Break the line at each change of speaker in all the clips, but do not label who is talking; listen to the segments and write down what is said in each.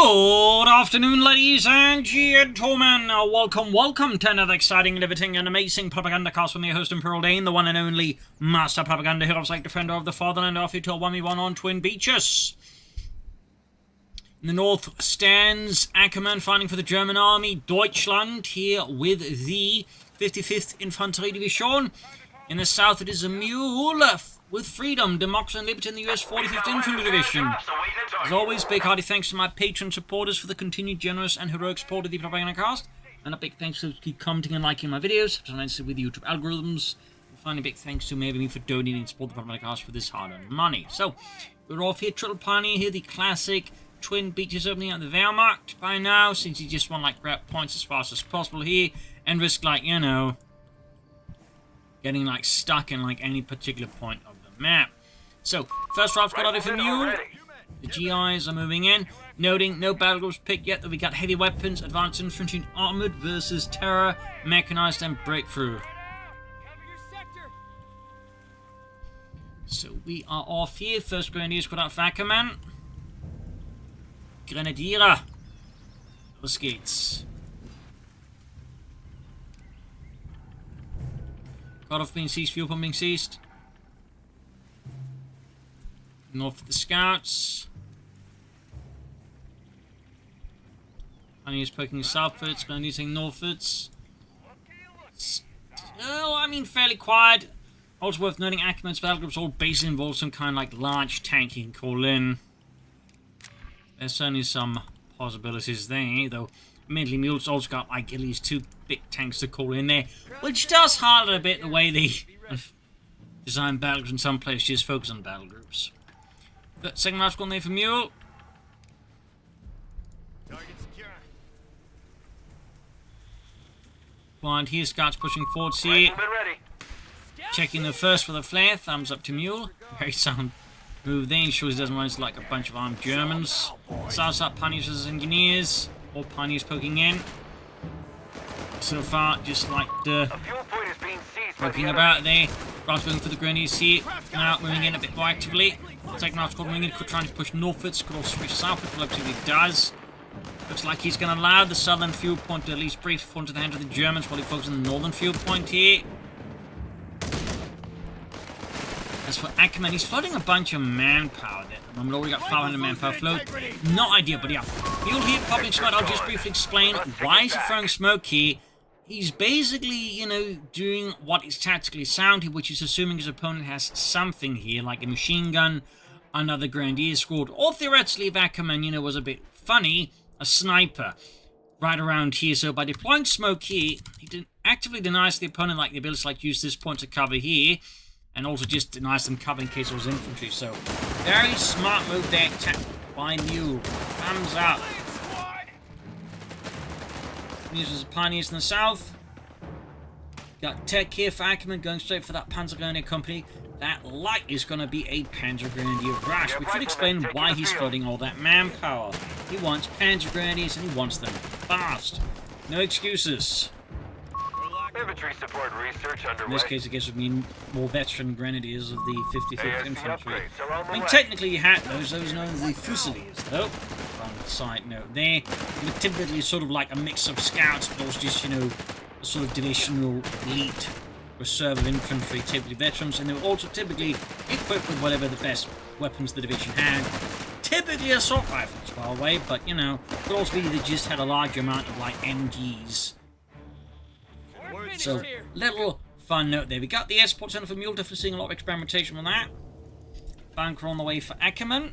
Good afternoon, ladies and gentlemen. Welcome to another exciting, riveting, and amazing Propagandacast from your host, Imperial Dane, the one and only Master Propaganda Hero, like defender of the fatherland, off you to a 1v1 on Twin Beaches. In the north stands Akkerman fighting for the German army, Deutschland, here with the 55th Infantry Division. In the south, it is a Mule with freedom, democracy, and liberty in the US 45th Infantry Division. As always, big hearty thanks to my patron supporters for the continued generous and heroic support of the Propagandacast. And a big thanks to keep commenting and liking my videos, to nice with the YouTube algorithms. And finally, big thanks to me for donating and support the Propagandacast for this hard-earned money. So, we're off here, Triple Pioneer here, the classic Twin Beaches opening at the Wehrmacht by now, since you just want like grab points as fast as possible here, and risk like, you know, getting like stuck in like any particular point of the map. So, first draft's got out of Mule. The GIs are moving in, noting no battle groups picked yet, that we got heavy weapons, advanced infantry, and armored versus terror, mechanized, and breakthrough. So we are off here. First Grenadier squad out for Akkerman. Grenadiere. Los geht's. Cut off being seized, fuel pump being seized. North of the scouts. Pioneers poking southwards, Grenadiers saying northwards. Still, I mean, fairly quiet. Also worth noting, Akkerman's battle groups all basically involve some kind of like large tank you can call in. There's certainly some possibilities there, though admittedly Mule's also got like at least 2 big tanks to call in there, which does highlight a bit the way they design battle groups in some places, just focus on battle groups. But second last one there for Mule. Blind here, scouts pushing forward here. Checking the first with a flare, thumbs up to Mule. Very sound move there, ensures he doesn't run into like a bunch of armed Germans. Starts up Pioneers as engineers, or Pioneers poking in. So far, just like the poking about there. Grant's going for the Grenadiers here. Now moving in a bit more actively. Second half squad moving in, trying to push northwards, could also switch southwards, but actively does. Looks like he's going to allow the southern fuel point to at least briefly fall into the hands of the Germans while he focuses on the northern fuel point here. As for Akkerman, he's floating a bunch of manpower there. We've already got 500 manpower float. Not ideal, but yeah. Mule here, popping smoke. I'll just briefly explain why he's throwing smoke here. He's basically, you know, doing what is tactically sound here, which is assuming his opponent has something here, like a machine gun, another Grenadier squad, or theoretically, if Akkerman, you know, was a bit funny, a sniper right around here. So by deploying smoke here, he actively denies the opponent like the ability to like use this point to cover here, and also just denies them cover in case it was infantry. So very smart move there by Mule. Thumbs up. Uses Pioneers in the south. Got tech here for Akkerman, going straight for that Panzer Grenadier company. That light is going to be a Panzer Grenadier rush, which would explain why he's floating all that manpower. He wants Panzer Grenadiers and he wants them fast. No excuses.
Infantry support research underway.
In this case, I guess it would mean more veteran Grenadiers of the 55th Infantry. I mean, technically you had those known as the Fusiliers, though. On the side note there. They're typically sort of like a mix of scouts, but also just, you know, a sort of divisional elite reserve of infantry, typically veterans, and they were also typically equipped with whatever the best weapons the division had. Typically assault rifles, by the way, but, you know, could also be they just had a large amount of, like, MGs. So, little fun note there. We got the airport center for Mule, definitely seeing a lot of experimentation on that. Bunker on the way for Akkerman.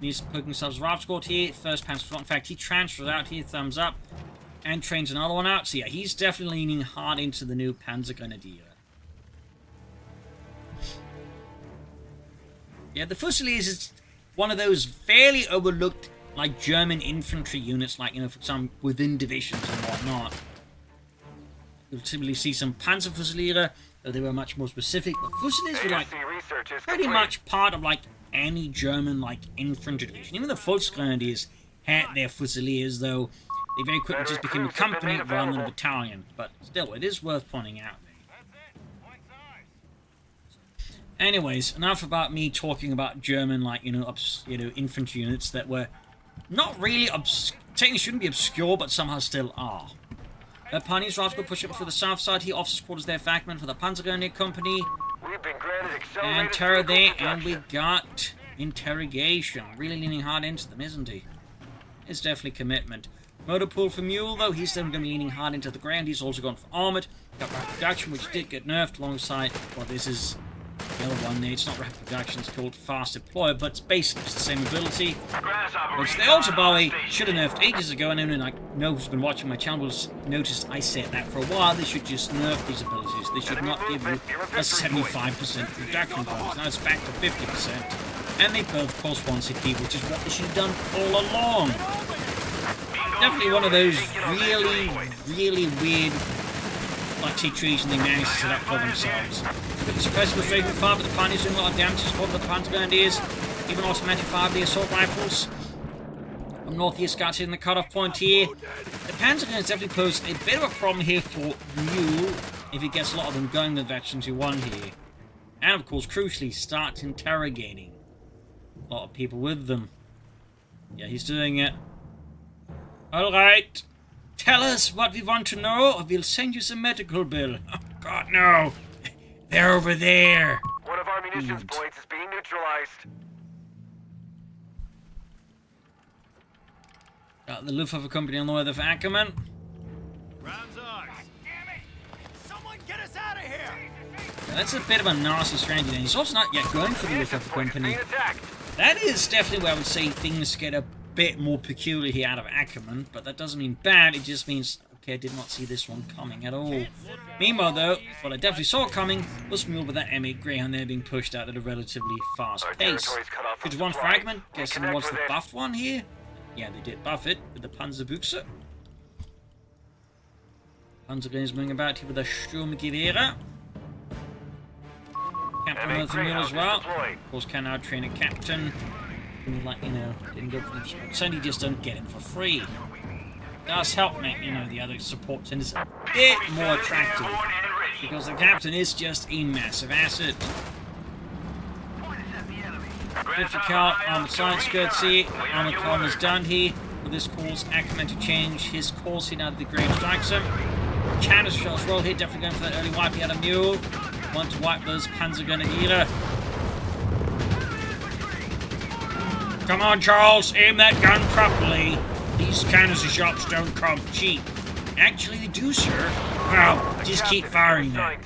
He's poking himself Raft squad here. First Panzer. In fact, he transfers out here, thumbs up, and trains another one out. So yeah, he's definitely leaning hard into the new Panzer Grenadier. Yeah, the Fusiliers is one of those fairly overlooked, like, German infantry units, like, you know, for example, within divisions and whatnot. You'll typically see some Panzer Fusiliere, though they were much more specific, but Fusiliers were, like, pretty much part of, like, any German, like, infantry division. Even the Volksgrenadiers had their Fusiliers, though they very quickly just became a company rather than a battalion. But still, it is worth pointing out. Anyways, enough about me talking about German, like, infantry units that were not really, technically shouldn't be obscure, but somehow still are. Pioneers Rascal push up for the south side. He offers quarters there for Akkerman for the Panzergrenadier Company.
We've been granted
And
accelerated
Terror there,
vehicle
and we
production.
got interrogation. Really leaning hard into them, isn't he? It's definitely commitment. Motor pool for Mule, though, he's still going to be leaning hard into the ground. He's also gone for Armoured. Got rapid production, which did get nerfed alongside. Well, this is the other one there. It's not rapid production, it's called fast deploy, but it's basically just the same ability. Which the Ultra Bowie should have nerfed ages ago, and anyone I know who's been watching my channel has noticed I said that for a while. They should just nerf these abilities. They should not give you a 75% reduction bonus. Now it's back to 50%. And they both cost 1 CP, which is what they should have done all along. Definitely one of those really, really weird situations they managed to set up for themselves. But the suppressor was very far, but the Pioneers doing a lot of damage to support the Panzergrenadiers. Even automatic 5D assault rifles. From northeast scouts hitting the cutoff point here. The Panzergrenadiers definitely pose a bit of a problem here for Mule if he gets a lot of them going with Veterans who won here. And of course, crucially, starts interrogating a lot of people with them. Yeah, he's doing it. Alright. Tell us what we want to know, or we'll send you some medical bill. Oh, God, no. They're over there.
One of our munitions points is being neutralized.
Got the Luftwaffe company on the way there for Akkerman.
Rounds ours. Damn it! Someone get us out of here!
Yeah, that's a bit of a nasty strategy. He's also not yet going for the Luftwaffe company.
Being attacked.
That is definitely where I would say things get a bit more peculiar here out of Akkerman, but that doesn't mean bad, it just means, okay, I did not see this one coming at all. Meanwhile, though, what I definitely saw coming was Mule with that M8 Greyhound there being pushed out at a relatively fast
Our
pace.
territory's cut off from
Good one
supply.
fragment,
We
guessing
connect
what's the
with it.
buffed one here? Yeah, they did buff it with the Panzerbüchse. Panzergrenadier is moving about here with a Sturmgewehre. Captain
M8
Mule for Mule as
Greyhound
well.
is deployed.
Of course, can now train a captain. Like, you know, didn't go for the certainly just don't get him for free. Does help make, you know, the other support centers a bit more attractive. Because the captain is just a massive asset. 50 cal armored side skirts here. Armored column is done here. With this calls Akkerman to change his course here now that the Graham strikes him. Canister shot as well here, definitely going for that early wipe here out of Mule. Want to wipe those Panzergrenadier. Come on, Charles, aim that gun properly. These canister shots don't come cheap. Actually, they do, sir. Well, just keep firing them.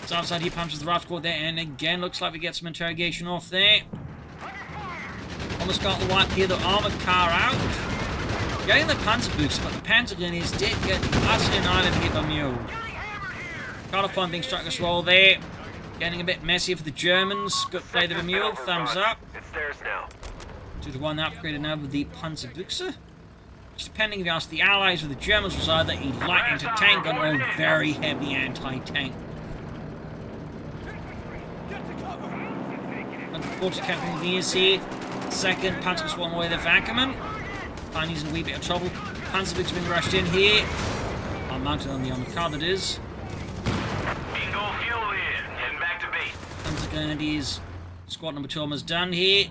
So outside he punches the Rascal there, and again, looks like we get some interrogation off there. Almost got the wipe here, the armored car out. Getting the Panzerbüchse, but the Panzergrenadiers did get utterly annihilated here by Mule. Cutoff point being struck as well there. Getting a bit messy for the Germans. Good play to the Mule. Thumbs up.
It's theirs now.
2-1 upgraded now with the Panzerbüchse. Which, depending if you ask the Allies or the Germans, was either a light anti-tank gun or a very heavy anti-tank. Unfortunately, Captain Gears here. Second, Panzer's one away there for Akkerman. Pioneers in a wee bit of trouble. Panzerbüchse being rushed in here. Mounted on the armored car, that is.
Bingo fuel in. Heading back to base.
Panzergrenadiers squad number 2 almost done here.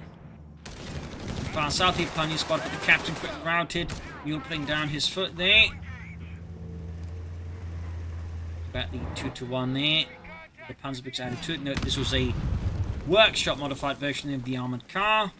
Far south here, Pioneer spot, but the captain quickly routed. Mule putting down his foot there. About the 2-1 there. The Panzerbüchse added to it. Note this was a workshop modified version of the armored car,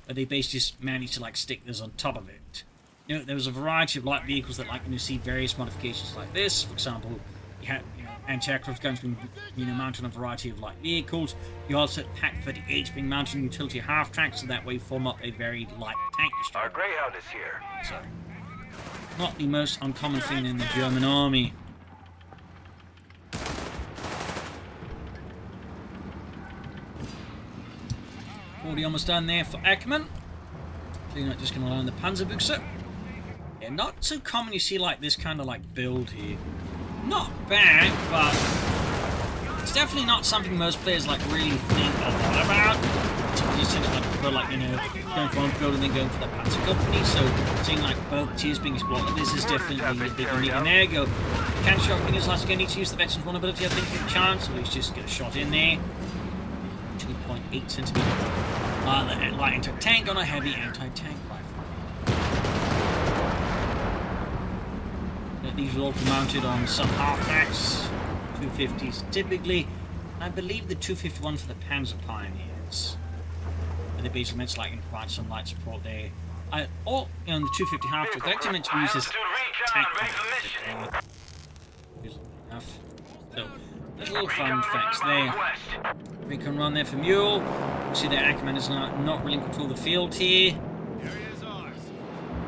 but they basically just managed to like stick this on top of it. You know, there was a variety of light vehicles that you see various modifications like this. For example, you had anti-aircraft guns being mounted on a variety of light vehicles. You also had Pak-38 being mounted on utility half-track, so that way form up a very light tank destroyer.
Our Greyhound is here.
So, not the most uncommon thing in the German army. Already almost done there for Akkerman. So you're not just going to learn the Panzerbüchse. Yeah, not so common you see like this kind of build here. Not bad, but it's definitely not something most players really think a lot about. So you tend to prefer going for one build and then going for the Panzer company. So seeing both tiers being exploited, this is definitely a big unique. And there you go. Can shotgun is last again. Need to use the veteran's vulnerability. I think you have a chance. At least just get a shot in there. 2.8 centimeters. The light anti-tank on a heavy anti-tank rifle. These will all be mounted on some halfbacks, 250s typically. I believe the 251 for the Panzer Pioneers. And they basically meant to like provide some light support there. The 250 half-track, they're actually meant to be used as tank enough. So, there's little fun facts there. Recon run there for Mule. You see that Akkerman is not really in control of the field here.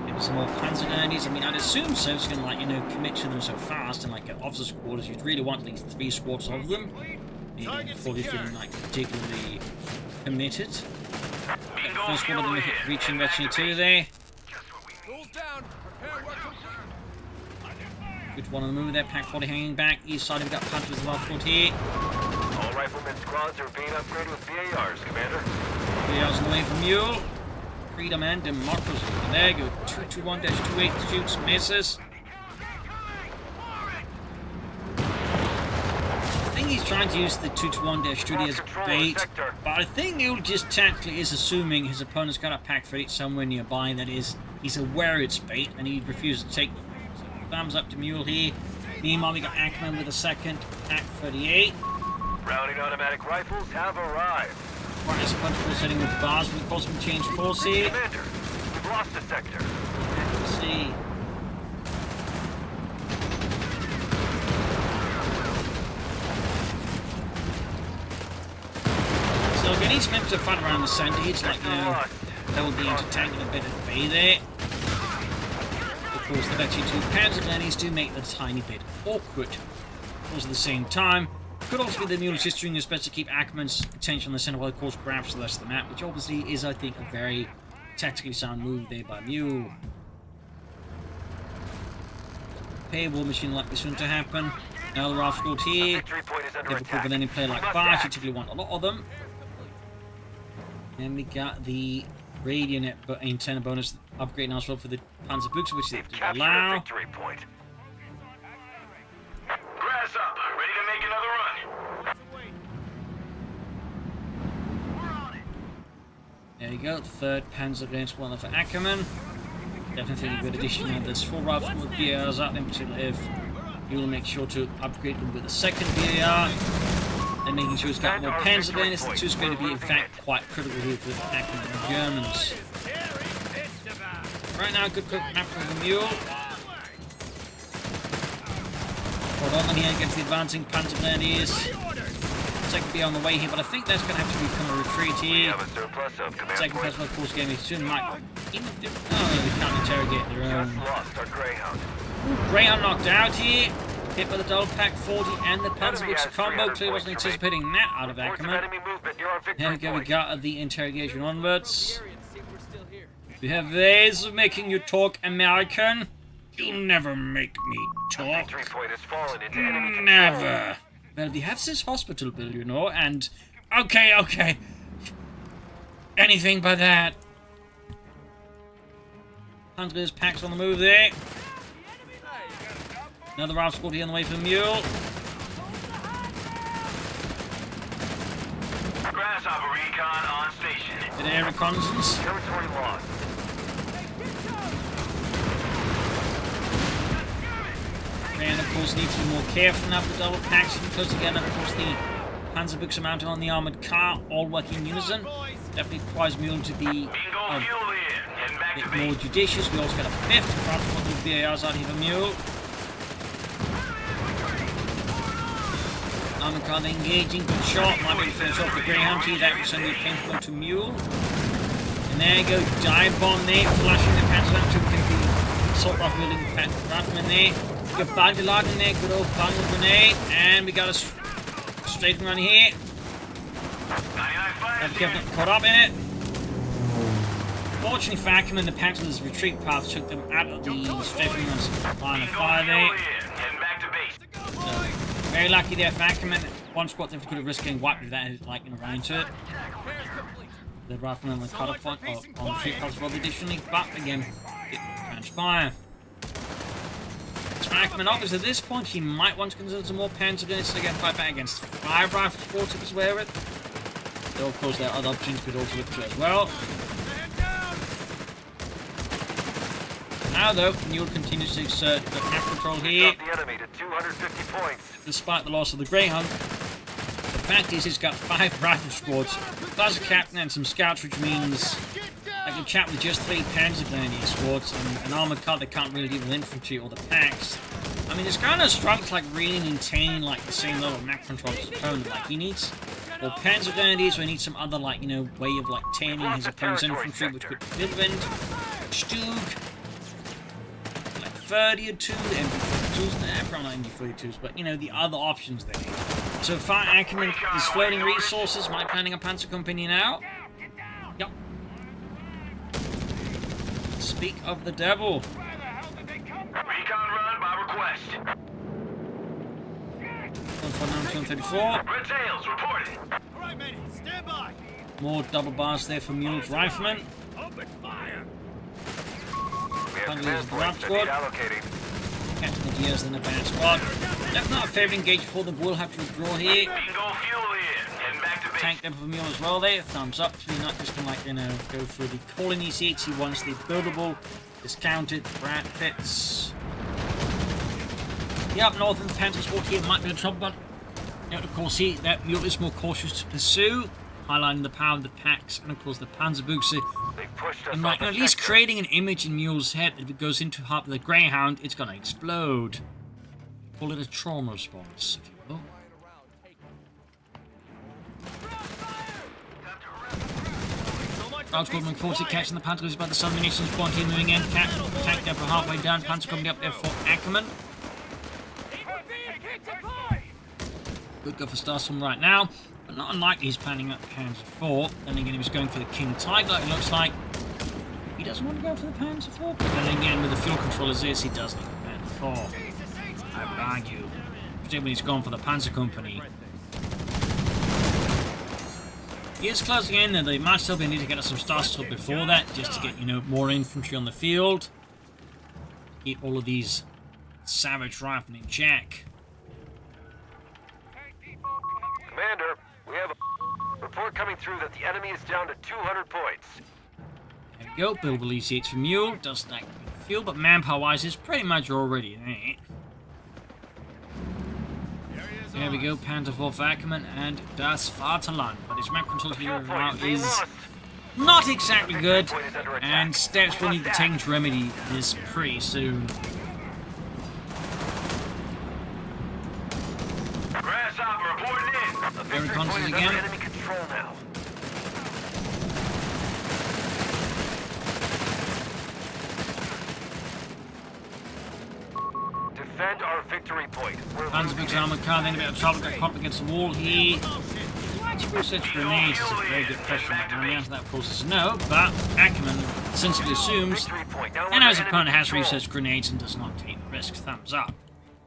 Maybe some more Panzer grenadiers. I mean, I'd assume so. It's going to, commit to them so fast and like officers' quarters. You'd really want at least 3 squads of them. Before you're feeling like particularly committed. First squad of them reaching Veteran 2 there. Good one on the move there, Pack 40 hanging back. East side, we've got Panthers as well, here.
All riflemen squads are being upgraded with BARs, Commander.
BARs on the way from Mule. Freedom and Democracy. And there you go, 221-28 shoots, misses. I think he's trying to use the 221-2 as bait, but I think Mule just tactically is assuming his opponent's got a Pack 38 somewhere nearby. That is, he's aware it's bait and he refuses to take them. Thumbs up to Mule here. Meanwhile, we got Akkerman with a second Pack 38.
Rounding automatic rifles have arrived.
Right, as a bunch of setting with bars, we've got some change course here.
Commander, we've lost a sector.
Let's see. So again, each member to fight around the centre. It's like, there will be entertaining a bit of bay there. Of course, the Veteran 2 Panzer grenadiers do make it a tiny bit awkward. Of course, at the same time, could also be the Mule just doing his best to keep Akkerman's attention on the centre while of course grabs the rest of the map, which obviously is, I think, a very tactically sound move there by Mule. Pay war machine like this one to happen. Now the Ralph squad here. Difficult with any player like Bash, you typically want a lot of them. And we got the radio net antenna bonus upgrade now as well for the Panzer Books, which they allow.
Grass up, ready to make another run.
There you go, third Panzer Grenadier Squadron for Akkerman. Definitely a good addition. Now there's 4 rifles with BARs out, in particular if you will make sure to upgrade them with a second BAR. And making sure it's got more Panzer Grenadiers. The 2 is going to be in fact quite critical here for Akkerman and the Germans. Right now, good quick map for the Mule. Hold on here against the advancing Panzer Grenadiers. Second BAR on the way here, but I think that's going to have to become a retreat here. Second person, of course, game is soon might. Even if they can't interrogate their own. Greyhound knocked out here. Hit by the double Pack 40 and the Panzer Books combo. Clearly wasn't anticipating that out of Akkerman. There we go, we got the interrogation onwards. We have ways of making you talk, American. You'll never make me talk. Never. Well, we have this hospital bill, you know, and... Okay. Anything but that. Panzer's packs on the move there. Another Ralph squad here on the way for Mule.
Grasshopper recon on station.
Bit of air reconnaissance.
Territory lost.
And of course needs to be more careful now with the double packs because again, of course, the Panzer Books are mounted on the armoured car, all working in unison. Definitely requires Mule to be a bit more judicious. We also got a 5th Ralph squad with BARs out here for Mule. Armoured car engaging, good shot, might be able to finish off the Greyhound here, that will send the paintball to Mule. And there you go, dive bomb there, flashing the Panzer Lamp to the assault rifle wielding Ratman there. Good Bandolade in there, good old Bandol grenade, and we got a straight run here. Have kept caught up in it. Fortunately for Akkerman, the Panzer's retreat path took them out of the straight run's line of fire there. So, very lucky there for Akkerman. One squad if could have risked getting wiped with that, like, run into it. The rifleman was cut off on the retreat path as well additionally, but again, it transpire. Akkerman, obviously at this point, he might want to consider some more Panzer grenades to again fight back against 5 rifle squads if it's aware of it. Though, of course, there are other options could also look to as well. Now, though, Mule continues to exert the map control here.
The enemy to 250 points.
Despite the loss of the Greyhound, the fact is he's got 5 rifle squads, plus a captain and some scouts, which means like a chap with just 3 Panzer Grenadier squads and an armoured car that can't really deal with infantry or the packs. I mean, this kind of struggles like really maintaining like the same level of map control as his opponent. Like he needs or Panzer Grenadiers, or he needs some other like way of like taming his opponent's infantry, which could be Midland, Stug. 30 or 2 MB42s, probably not MB42s, but the other options there. So far, Akkerman is floating resources. Am I planning a Panzer Company now? Yep. Speak of the devil.
Recon run by request.
134.
Red tails reported.
All right, matey, stand by.
More double bars there for Mule's riflemen.
Open fire.
We have
Hundred
command
is the
points
rap
that need
squad.
allocating.
Captain of Years in the bad squad. Definitely not a favourite engage for them. We'll have to withdraw here.
Bingo fuel in. Heading back to base.
Tank them for Mule as well there. Thumbs up. So you're not just gonna go through the colony seats. He wants the buildable, discounted rat pits. The up northern Panzer squad here might be a trouble, but of course here that Mule is more cautious to pursue, highlighting the power of the packs and of course the Panzerbuchse.
They pushed us
And
off
at
the
least
sector.
creating an image in Mule's head that if it goes into half of the Greyhound, it's gonna explode. Call it a trauma response, if you will. Route moving forward to catching the Panzers by the Southern Munitions point here moving in. Tank there for halfway down. Panzer coming up there for Akkerman. Good go for Starstorm right now, but not unlikely he's planning up Panzer 4. Then again, he was going for the King Tiger, like it looks like. He doesn't want to go for the Panzer 4, but then again, with the fuel control as this, he does need the Panzer 4. I would argue. Particularly he's gone for the Panzer Company. He is closing in, and they might still be needing to get us some Starstorm before that, just to get, more infantry on the field. Keep all of these savage riflemen in check.
Commander, we have a report coming through that the enemy is down to 200 points.
There we go, Bill release seats for Mule. Doesn't act with fuel, but manpower-wise is pretty much already there. There we go, Panther for Akkerman and Das Vaterland. But his map control here now is not exactly good, and steps will need to take to remedy this pretty soon.
Grasshopper reporting in.
Very conscious
Point is
again.
under enemy control now. Defend our victory point. We're
Panzerbuchse armored car, then a bit of trouble, got caught against the wall here. Actually, such grenades is a very good question. And the answer to that, of course, is no, but Akkerman sensibly assumes,
victory point. Now
and as his
under
opponent
enemy
has
control.
researched grenades and does not take the risk, thumbs up.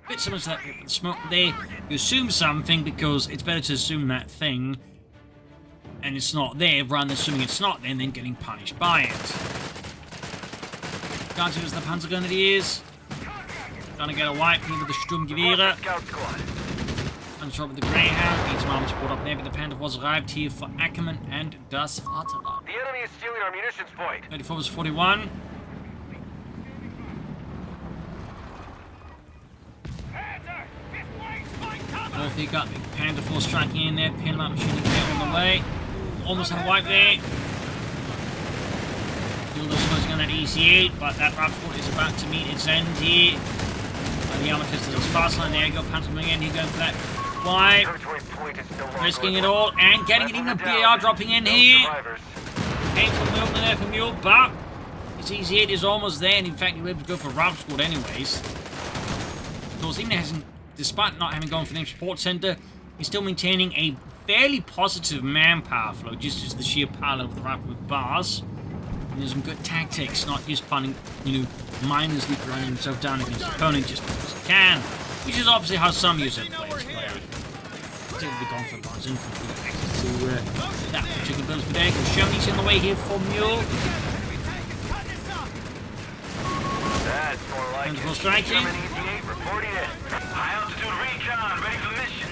A bit similar to that with the smoke there. You assume something because it's better to assume that thing and it's not there rather than assuming it's not there and then getting punished by it. Can't see as the Panzer Grenadiers. Trying to get a wipe here with the Sturmgewehre.
Scout squad.
And shot with the Greyhound. Needs arms brought up there, but the Panther was arrived here for Akkerman and Das Vaterland.
The enemy is stealing our munitions point.
34 was 41. North he got the Panther 4 striking in there, pin him up, shooting him on the way. Almost had a wipe there. Still closing on that EC8, but that Rapsport is about to meet its end here. The Amethyst is fast line. There you go, Panther coming in, here going for that wipe.
Territory point is no longer
Risking it
available.
all and getting it, even a BAR dropping in
No
here.
survivors.
Painful movement there for Mule, but his EC8 is almost there, and in fact, he was able to go for Rob Squad anyways. Of course, even hasn't, despite not having gone for the support center, he's still maintaining a fairly positive manpower flow, just as the sheer power of the rifle with bars. And there's some good tactics, not just punning, mindlessly running himself down against the opponent just because he can, which is obviously how some USF players play. Particularly gone for bars infantry, access to that particular build for there. Shoney's in the way here for Mule.
That's more like
Panther
it.
striking.
German EC8 reporting in. High altitude recon, ready for mission.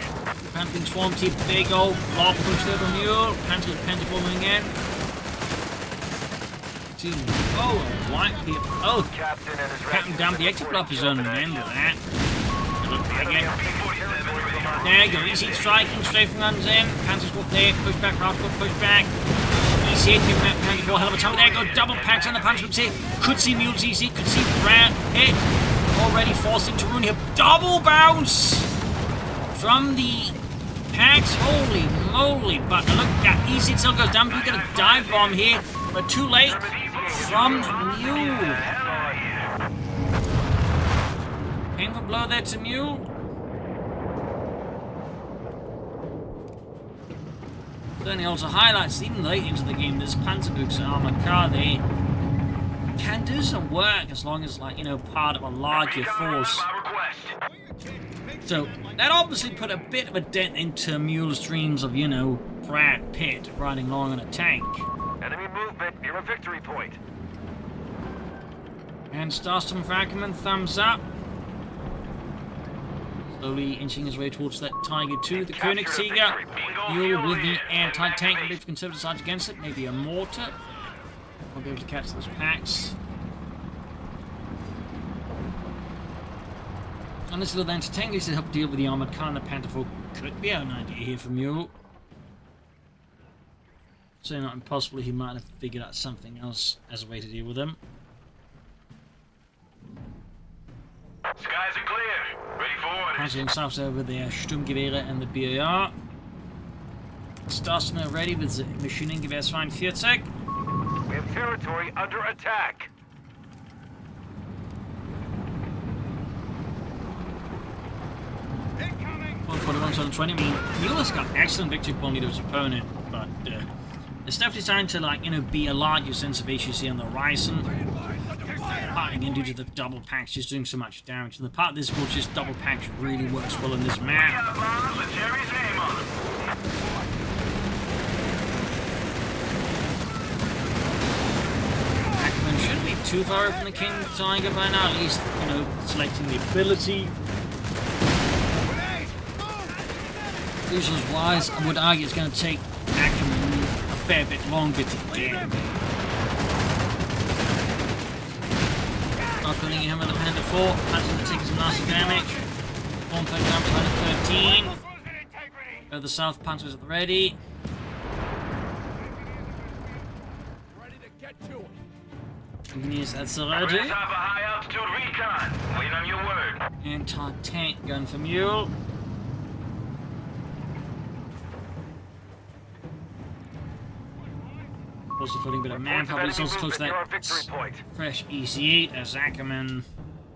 Panther being swamped here. Big old blob pushed over Mule. Panther's pentabombing again. Oh, white here. Oh, Captain down the exit block zone. Remember that. Again. There you go. Easy striking. Strafing runs in. Panther's up there. Push back. Rascal. Push back. Easy hit. Giving that Panther for a hell of a time. There you go. Double packs on the Panther. Could see Mule's easy. Could see Brad hit. Already forced into ruin here. Double bounce from the packs. Holy moly. But look at easy. It still goes down. We're going to dive bomb here. But too late from Mule. Painful blow there to Mule. Certainly also highlights, even late into the game, this Panzerbuch's armored car, they can do some work as long as, like, you know, part of a larger force. So, that obviously put a bit of a dent into Mule's dreams of, you know, Brad Pitt riding along on a tank.
Enemy movement near a victory point.
And Starstorm for Akkerman, thumbs up. Slowly inching his way towards that Tiger 2. The Koenigsegger. Mule with the anti-tank. Maybe if conservative sides against it. Maybe a mortar. We'll be able to catch those packs. And this little anti-tank needs to help deal with the armored car. And the Panther could be an idea here for Mule. So not impossible, he might have figured out something else as a way to deal with them.
Skies are clear. Ready for orders.
Panzer himself over the Sturmgewehre and the BAR. Starstorm ready with the Maschinengewehr 42.
We have territory under attack.
Incoming!
141-20. I mean, Mueller's got excellent victory point to his opponent, but it's definitely starting to, like, you know, be a larger sense of issues here on the horizon. Again, due to the double packs just doing so much damage. And the part of this board, just double packs really works well in this map. Akkerman shouldn't be too far away from the King Tiger by now, at least, you know, selecting the ability. Visuals wise, I would argue it's going to take Akkerman a fair bit longer to get. Not putting him in the Panda 4. That's going to take some massive damage. 130 damage, 13. Go the South Panthers at the ready.
Ready to get to it.
Engineers at the ready.
High altitude recon. Wait on your word.
Anti-tank gun for Mule. Also putting a bit of manpower, but it's also close to that fresh EC8 as Akkerman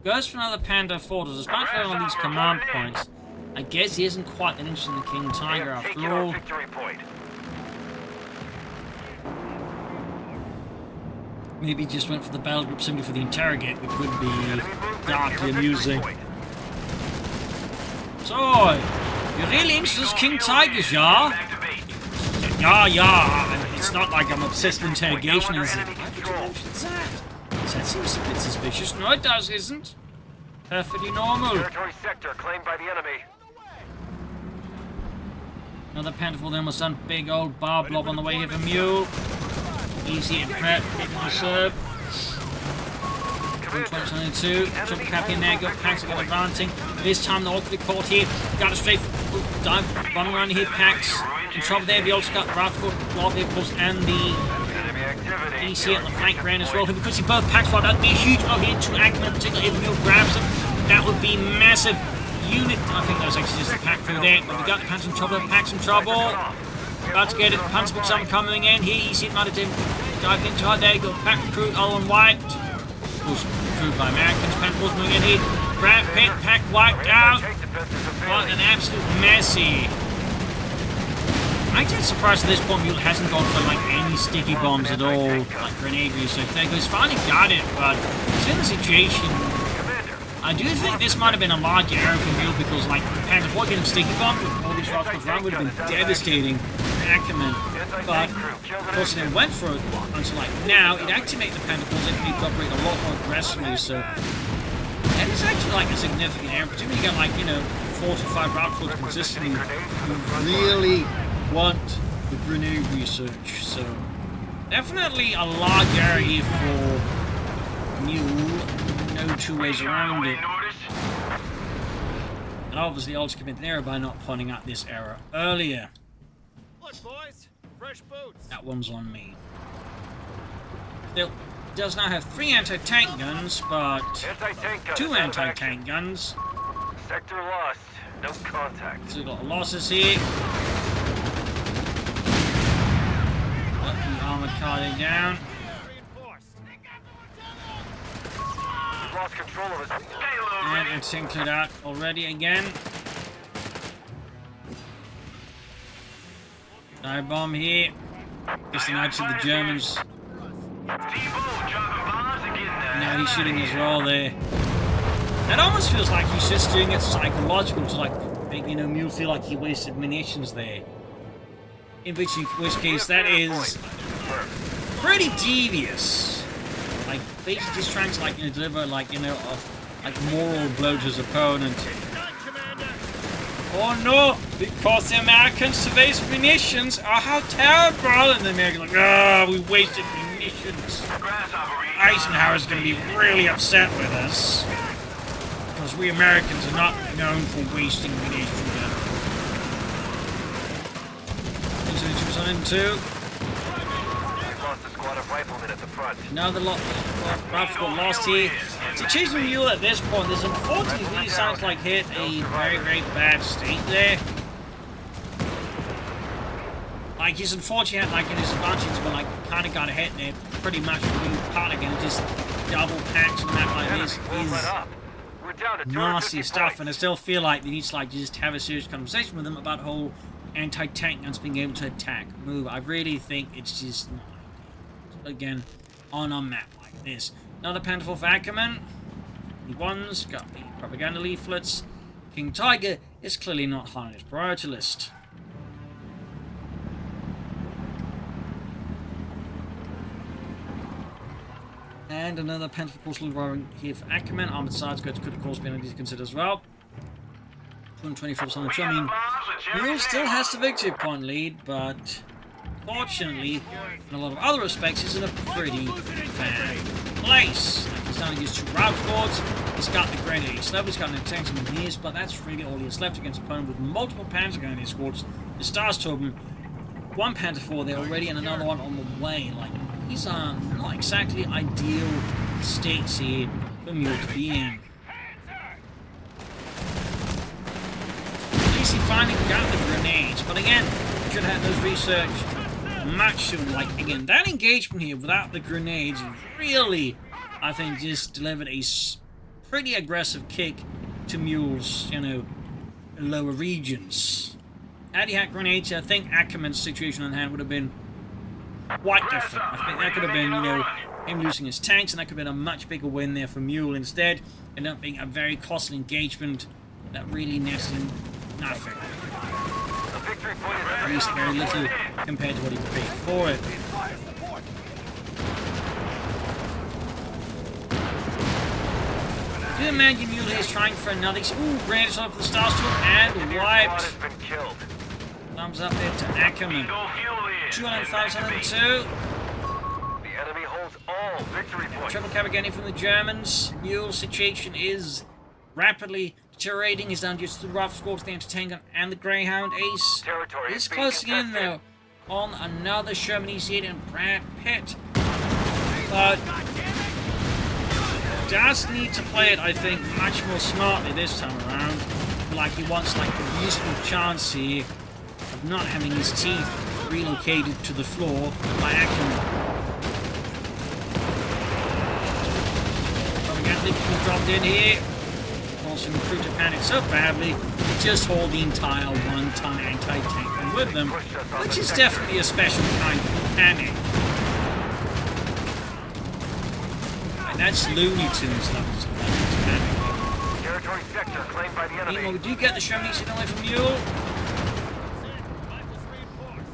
goes for another Panda 4. Despite failing on these command points, I guess he isn't quite that interested in the King Tiger after all. Maybe he just went for the battle group simply for the interrogate, which would be darkly amusing. So, you're really into this King Tigers, yeah? Yeah. It's not like I'm obsessed with interrogation, is it? Why did you mention that? That seems a bit suspicious. No, it isn't. Perfectly normal.
Territory sector claimed by the enemy.
Another Panther, then was done. Big old bar blob on the way here for Mule. Easy and prep, taking the serve. 122, jump cap in there, got packs again advancing. This time the awkwardly caught here. Got a straight dive, running around here, packs. In trouble there, the also got the Rafco, blob here, plus, and the DC at the flank round as well. If we could see both packs rolled out, that'd be a huge blow here to Akkerman, particularly if Mule grabs them. That would be massive. Unit, I think that was actually just the pack through there. But we got the pants in trouble, packs in trouble. About to get it, pants with some coming in here. You see it, Mother Tim diving into her. There you go, pack recruit, all on white. Was approved by Americans. Panther's moving in here. Brad Pitt, pack wiped out. What an absolute messy. I'm just surprised at this point Mule hasn't gone for like any sticky bombs at all, like grenade research. There goes, finally got it, but in the situation, I do think this might have been a large error for Mule because, like, Panther 4 getting sticky bombs with all these rockets around would have been devastating for Akkerman. But, of course, they went for it until, like, now. It actually made the Panther 4s actually operate a lot more aggressively, so that is actually, like, a significant error. Particularly you got, like, you know, fortified route for consistently. You really want the grenade research. So definitely a large area for Mule. No two ways around it. And obviously also committed an error by not pointing out this error earlier.
Look, boys, fresh boots.
That one's on me. Still, does now have 3 anti-tank guns, but
Anti-tank gun
2
is out of
anti-tank
action.
guns.
Sector lost. No contact.
So we've got losses here. Got the armored carrier down.
Reinforced.
We've lost control of his payload.
And it's included out already again. Dive bomb here. Just denied to the Germans. Now he's shooting as well there. That almost feels like he's just doing it psychological to like make, you know, Mule feel like he wasted munitions there. In which case that is pretty devious. Like basically just trying to like, you know, deliver like, you know, a like moral blow to his opponent.
Done, Commander.
Oh no, because the Americans waste munitions. Oh, how terrible! And the Americans are like, oh, we wasted munitions. Eisenhower's going to be really upset with us. Because we Americans are not known for wasting munitions. 2%.
We've lost a squad of riflemen at the front.
Now the Ralph's got lost here. So chasing Mule at this point, this unfortunately really sounds like hit a very, very bad state there. Like he's unfortunate, like in his advantage, but like kind of got a hit there, pretty much really part again, just double packs and that like this is nasty stuff. And I still feel like they need to like just have a serious conversation with them about the whole anti-tank guns being able to attack move. I really think it's just again on a map like this. Another Panther for Akkerman. The ones got the propaganda leaflets. King Tiger is clearly not high on his priority list. And another Panther course arriving here for Akkerman. Armored sides could of course be an idea to consider as well. 224% on the two. I mean, Mule still has the victory point lead, but fortunately, in a lot of other respects, he's in a pretty bad place. Like he's down against 2 route squads, he's got the grenades left, he's got an intensive engineers, but that's really all he has left against an opponent with multiple Panzer grenade squads. The Stars Turban, 1 Panther 4 there already, and another one on the way. Like, these are not exactly ideal states here for Mule to be in. At least he finally got the grenades, but again, should have had those researched much sooner. Like, again, that engagement here without the grenades really, I think, just delivered a pretty aggressive kick to Mule's, you know, lower regions. Had he had grenades, I think Ackerman's situation on hand would have been quite different. I think that could have been, you know, him losing his tanks, and that could have been a much bigger win there for Mule. Instead, it ended up being a very costly engagement that really netted him nothing. At least very little compared to what he paid for it. Do you imagine Mule is trying for another? Ooh, granted off the Stars Tool and wiped. Thumbs up there to Akkerman. 200,002.
The enemy holds all victory points.
Triple cap again from the Germans. Mule's situation is rapidly deteriorating. He's down just to the rough squads, the anti-tank and the Greyhound Ace.
Territory
He's
is being
closing in
contested.
though on another Sherman EC8 and Brad Pitt. But does need to play it, I think, much more smartly this time around. Like he wants like a reasonable chance here of not having his teeth relocated to the floor by Akkerman. Propaganda dropped in here. Also recruit to panic so badly, they just hold the entire 1-ton anti-tank with them, which is definitely a special kind of panic. And that's Looney Tunes levels of panic.
Territory sector claimed by the enemy.
Meanwhile, we do get the Sherman signal away from Mule.
Rifles reinforced.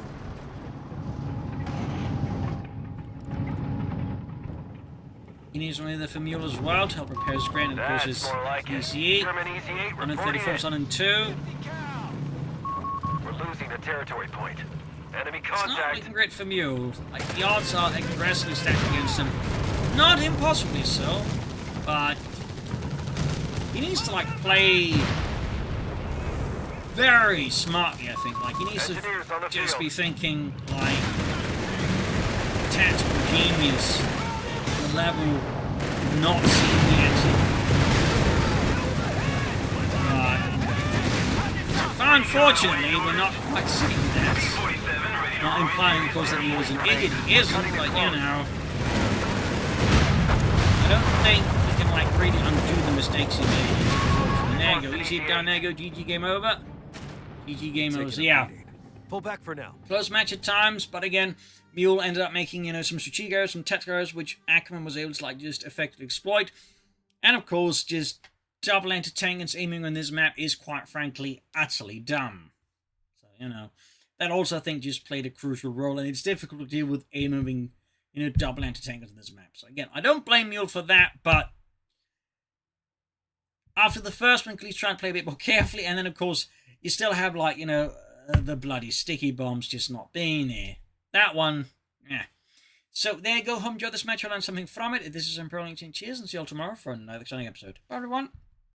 He needs one either for Mule as well to help repair his grain, and of course his
That's more like it.
EC8.
German EC8
On
reporting
34
in.
on and 2.
We're losing a territory point. Enemy
It's not
contact.
looking great for Mule. Like, the odds are aggressively stacked against him. Not impossibly so, but he needs to, like, play very smartly, I think. Like, he needs
Engineers on the
to just
field.
be thinking, like, tactical genius, the level of not seeing the exit. Unfortunately, we're not quite seeing that. Not implying, of course, that he was an idiot. He isn't, but, you know. I don't think he can, like, really undo the mistakes he made. There you go. Easy down, there you go. GG game over. GG game over. So, yeah.
Pull back for now.
Close match at times, but again, Mule ended up making, you know, some strategic errors, some tactical errors, which Akkerman was able to, like, just effectively exploit. And, of course, just double anti-tank aiming on this map is, quite frankly, utterly dumb. So, you know, that also, I think, just played a crucial role, and it's difficult to deal with moving, you know, double anti-tank on this map. So, again, I don't blame Mule for that, but after the first one, please try and play a bit more carefully, and then, of course, you still have, like, you know, the bloody sticky bombs just not being there. That one, yeah. So, there you go. Hope you enjoyed this match. I learned something from it. This is Imperial. Cheers, and see you all tomorrow for another exciting episode. Bye, everyone.